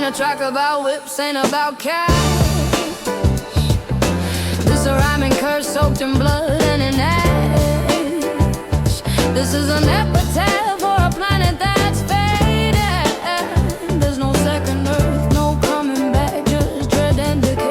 ain't a track about whips, ain't about cash. This a rhyming curse soaked in blood and in ash. This is an epitaph for a planet that's faded. There's no second earth, no coming back, just dread and decay.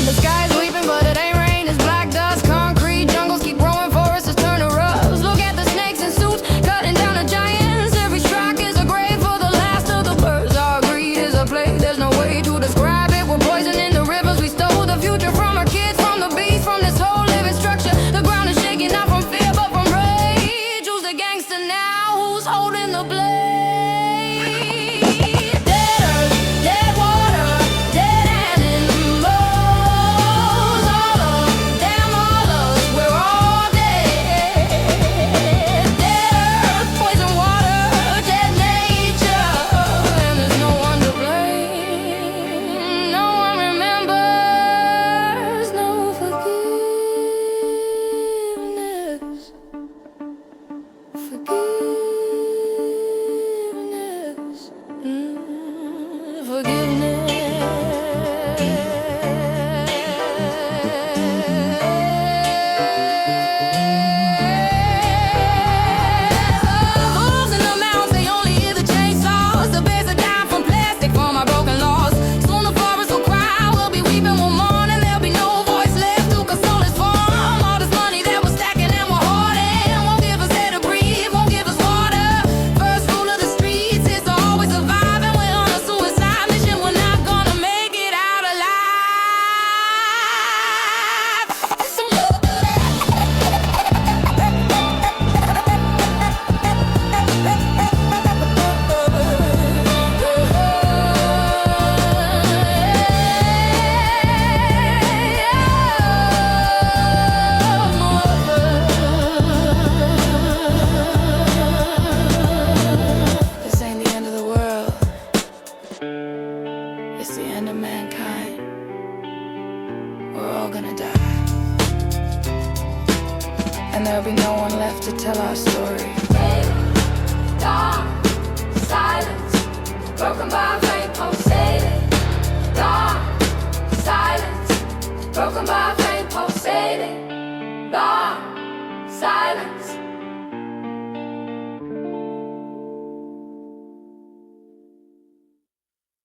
The sky's weeping, but it ain't rain, it's black dust. Concrete jungles keep growing, forests turn to rust. Look at the snakes in suits, cutting down the giants. Every strike is a grave for the last of the birds. Our greed is a plague, there's no way to describe it. We're poisoning the rivers, we stole the future from our kids, from the beast, from this whole living structure. The ground is shaking, not from fear, but from rage. Who's the gangster now? Who's holding the blade? Dead earth, dead water, dead animals. All of them, all us, we're all dead. Dead earth, poison water, dead nature, and there's no one to blame. No one remembers, no forgiveness. Forgiveness, forgiveness. Wolves in the mountains, they only hear the chainsaws. The bears are dying from plastic, from our broken laws. Soon the forest will cry, we'll be weeping, we'll mourn, and there'll be no voice left to console its form. All this money that we're stacking and we're hoarding won't give us air to breathe, won't give us water. First rule of the streets is to always survive, and we're on a suicide mission. We're not gonna make it out alive. This ain't the end of the world, it's the end of mankind. We're all gonna die, and there'll be no one left to tell our story. Dark silence, broken by flame pulsating. Dark silence, broken by flame pulsating. Dark silence.